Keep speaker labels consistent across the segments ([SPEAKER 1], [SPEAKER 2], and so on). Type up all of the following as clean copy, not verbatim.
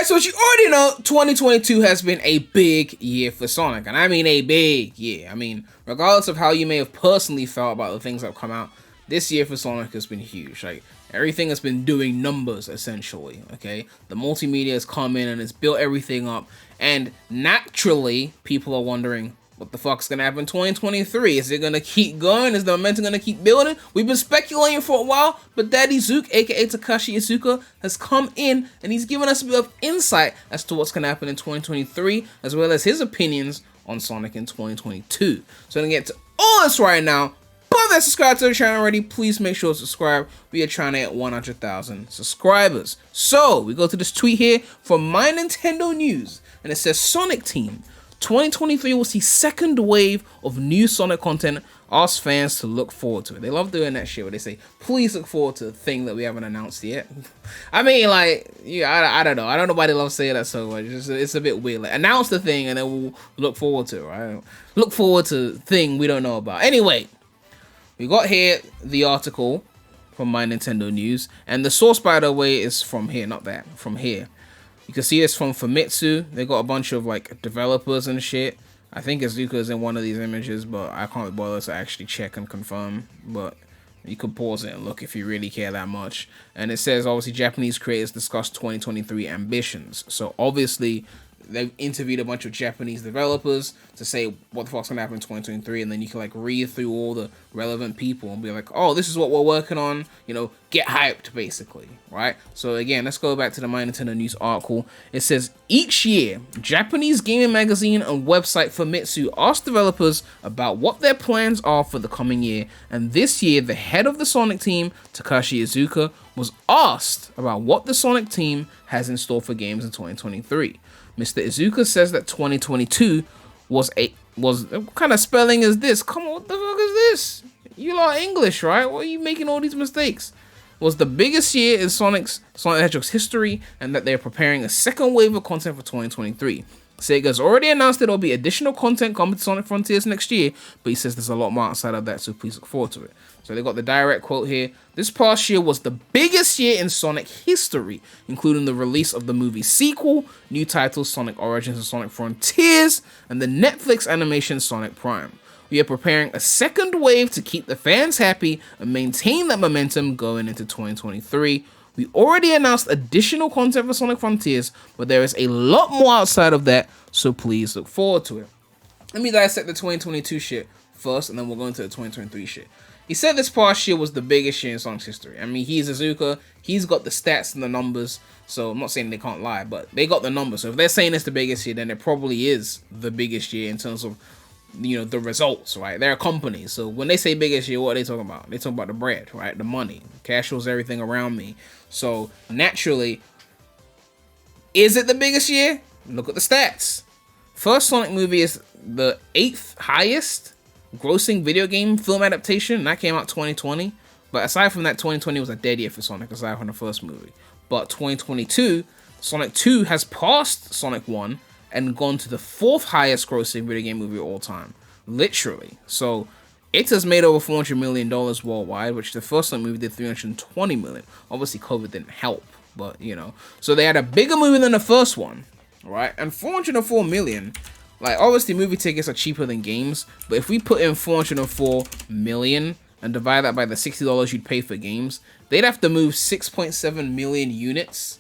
[SPEAKER 1] Alright, so as you already know, 2022 has been a big year for Sonic, and I mean a big year. I mean, regardless of how you may have personally felt about the things that have come out, this year for Sonic has been huge. Like, everything has been doing numbers, essentially, okay? The multimedia has come in and it's built everything up, and naturally, people are wondering, what the fuck's gonna happen in 2023? Is it gonna keep going? Is the momentum gonna keep building? We've been speculating for a while, but Daddy Zook, aka Takashi Iizuka, has come in and he's given us a bit of insight as to what's gonna happen in 2023, as well as his opinions on Sonic in 2022. So I'm gonna get to all this right now. But if you're subscribed to the channel already, please make sure to subscribe. We are trying to hit 100,000 subscribers. So we go to this tweet here from My Nintendo News, and it says, Sonic Team 2023 will see second wave of new Sonic content. Ask fans to look forward to it. They love doing that shit where they say, please look forward to the thing that we haven't announced yet. I mean, like, yeah, I don't know. I don't know why they love saying that so much. It's a bit weird. Like, announce the thing and then we'll look forward to it, right? Look forward to the thing we don't know about. Anyway, we got here the article from My Nintendo News. And the source, by the way, is from here, not that. From here. You can see this from Famitsu. They got a bunch of like developers and shit. I think Iizuka is in one of these images, but I can't bother to actually check and confirm. But you could pause it and look if you really care that much. And it says, obviously, Japanese creators discuss 2023 ambitions. So obviously, they've interviewed a bunch of Japanese developers to say what the fuck's gonna happen in 2023, and then you can like read through all the relevant people and be like, oh, this is what we're working on, you know, get hyped, basically, right? So again, let's go back to the My Nintendo News article. It says, each year, Japanese gaming magazine and website Famitsu ask developers about what their plans are for the coming year, and this year, the head of the Sonic team, Takashi Iizuka, was asked about what the Sonic team has in store for games in 2023. Mr. Iizuka says that 2022 was what kind of spelling is this? Come on, what the fuck is this? You lot English, right? Why are you making all these mistakes? Was the biggest year in Sonic the Hedgehog's history, and that they're preparing a second wave of content for 2023. Sega's already announced that there'll be additional content coming to Sonic Frontiers next year, but he says there's a lot more outside of that, so please look forward to it. So they got the direct quote here. This past year was the biggest year in Sonic history, including the release of the movie sequel, new titles Sonic Origins and Sonic Frontiers, and the Netflix animation Sonic Prime. We are preparing a second wave to keep the fans happy and maintain that momentum going into 2023. We already announced additional content for Sonic Frontiers, but there is a lot more outside of that, so please look forward to it. Let me dissect the 2022 shit first, and then we'll go into the 2023 shit. He said this past year was the biggest year in Sonic's history. I mean, he's Iizuka, he's got the stats and the numbers, so I'm not saying they can't lie, but they got the numbers. So if they're saying it's the biggest year, then it probably is the biggest year in terms of, you know, the results, right? They're a company, so when they say biggest year, what are they talking about? They talking about the bread, right? The money. Cash rules everything around me. So naturally, is it the biggest year? Look at the stats. First Sonic movie is the 8th highest grossing video game film adaptation, and that came out 2020. But aside from that, 2020 was a dead year for Sonic, aside from the first movie. But 2022, Sonic 2 has passed Sonic 1 and gone to the 4th highest grossing video game movie of all time. Literally. So it has made over $400 million worldwide, which the first Sonic movie did $320 million. Obviously, COVID didn't help, but, you know. So they had a bigger movie than the first one, right? And $404 million, like, obviously movie tickets are cheaper than games, but if we put in $404 million and divide that by the $60 you'd pay for games, they'd have to move 6.7 million units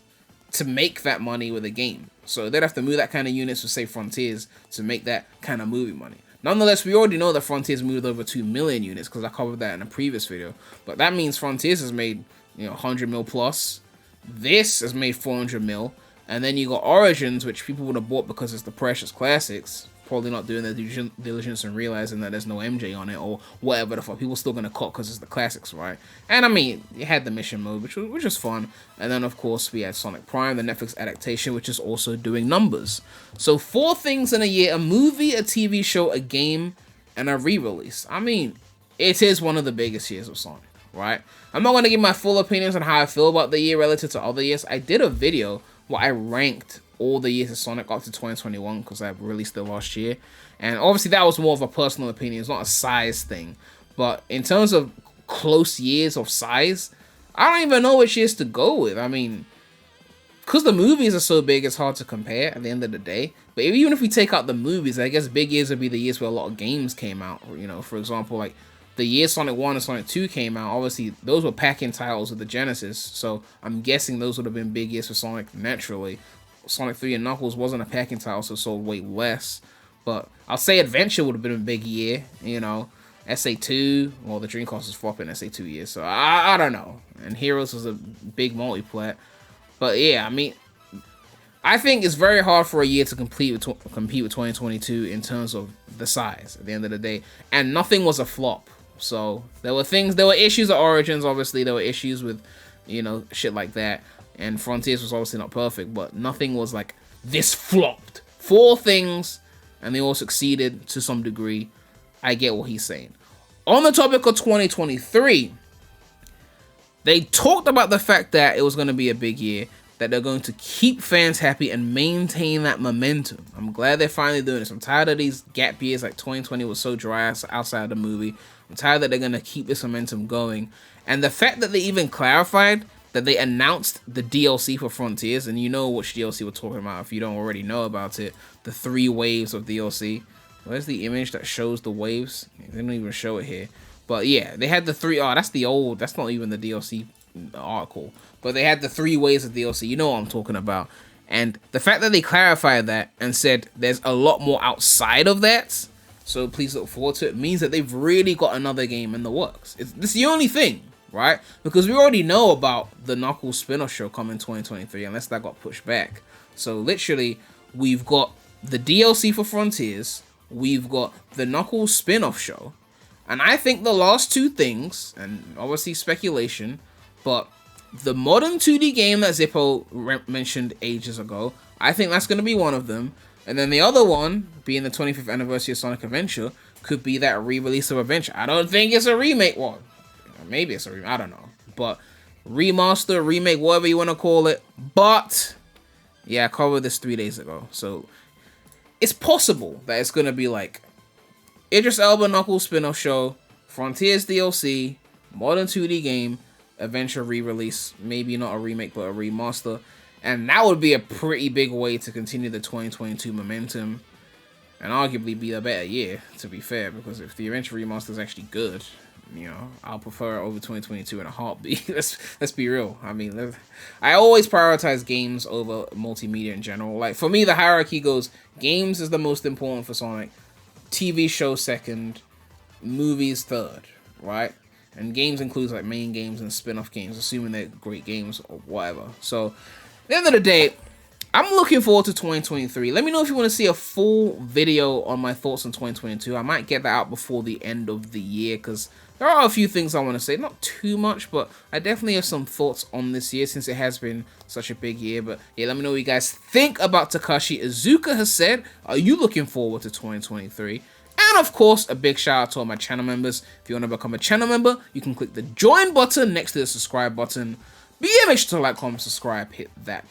[SPEAKER 1] to make that money with a game. So they'd have to move that kind of units for, say, Frontiers to make that kind of movie money. Nonetheless, we already know that Frontiers moved over 2 million units because I covered that in a previous video. But that means Frontiers has made, you know, 100 mil plus. This has made 400 mil. And then you got Origins, which people would have bought because it's the Precious Classics. Probably not doing their due diligence and realizing that there's no MJ on it or whatever the fuck. People still gonna cop because it's the classics, right? And I mean, you had the mission mode, which was fun. And then of course we had Sonic Prime, the Netflix adaptation, which is also doing numbers. So 4 things in a year: a movie, a TV show, a game, and a re-release. I mean, it is one of the biggest years of Sonic, right? I'm not gonna give my full opinions on how I feel about the year relative to other years. I did a video where I ranked all the years of Sonic up to 2021 because I released it last year, and obviously that was more of a personal opinion. It's not a size thing, but in terms of close years of size, I don't even know which years to go with. I mean, because the movies are so big, it's hard to compare at the end of the day. But even if we take out the movies, I guess big years would be the years where a lot of games came out. You know, for example, like the year Sonic 1 and Sonic 2 came out, obviously those were pack-in titles of the Genesis. So I'm guessing those would have been big years for Sonic naturally. Sonic 3 and Knuckles wasn't a pack-in title, so sold way less. But I'll say Adventure would have been a big year, you know. SA2, well, the Dreamcast is flopping SA2 years, so I don't know. And Heroes was a big multiplayer. But yeah, I mean, I think it's very hard for a year to compete with 2022 in terms of the size at the end of the day. And nothing was a flop. So there were issues at Origins, obviously. There were issues with, you know, shit like that. And Frontiers was obviously not perfect, but nothing was like, this flopped. 4 things, and they all succeeded to some degree. I get what he's saying. On the topic of 2023, they talked about the fact that it was going to be a big year, that they're going to keep fans happy and maintain that momentum. I'm glad they're finally doing this. I'm tired of these gap years, like 2020 was so dry outside of the movie. I'm tired that they're going to keep this momentum going. And the fact that they even clarified that they announced the DLC for Frontiers, and you know which DLC we're talking about if you don't already know about it, the 3 waves of DLC. Where's the image that shows the waves? They don't even show it here. But yeah, they had the 3. Oh, that's the old. That's not even the DLC article. But they had the 3 waves of DLC. You know what I'm talking about. And the fact that they clarified that and said there's a lot more outside of that, so please look forward to it, means that they've really got another game in the works. This is the only thing, right? Because we already know about the Knuckles spin-off show coming 2023, unless that got pushed back. So literally, we've got the DLC for Frontiers. We've got the Knuckles spin-off show. And I think the last 2 things, and obviously speculation, but the modern 2D game that Zippo mentioned ages ago, I think that's going to be one of them. And then the other one, being the 25th anniversary of Sonic Adventure, could be that re-release of Adventure. I don't think it's a remake. Well, maybe it's a remake. I don't know. But remaster, remake, whatever you want to call it. But yeah, I covered this 3 days ago. So it's possible that it's going to be like Idris Elba Knuckles spin-off show, Frontiers DLC, modern 2D game, Adventure re-release, maybe not a remake but a remaster, and that would be a pretty big way to continue the 2022 momentum, and arguably be a better year, to be fair, because if the Adventure remaster is actually good, you know, I'll prefer it over 2022 in a heartbeat. Let's be real. I mean, I always prioritize games over multimedia in general. Like, for me, the hierarchy goes, games is the most important for Sonic, TV show second, movies third, right? And games includes like main games and spin-off games, assuming they're great games or whatever. So, at the end of the day, I'm looking forward to 2023. Let me know if you want to see a full video on my thoughts on 2022. I might get that out before the end of the year, because there are a few things I want to say. Not too much, but I definitely have some thoughts on this year, since it has been such a big year. But yeah, let me know what you guys think about Takashi Iizuka has said. Are you looking forward to 2023? And of course, a big shout out to all my channel members. If you want to become a channel member, you can click the join button next to the subscribe button. But yeah, make sure to like, comment, subscribe, hit that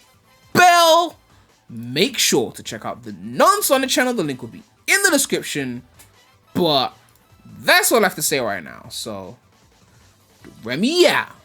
[SPEAKER 1] bell. Make sure to check out the non-Sonic channel. The link will be in the description. But that's all I have to say right now. So, Premy out.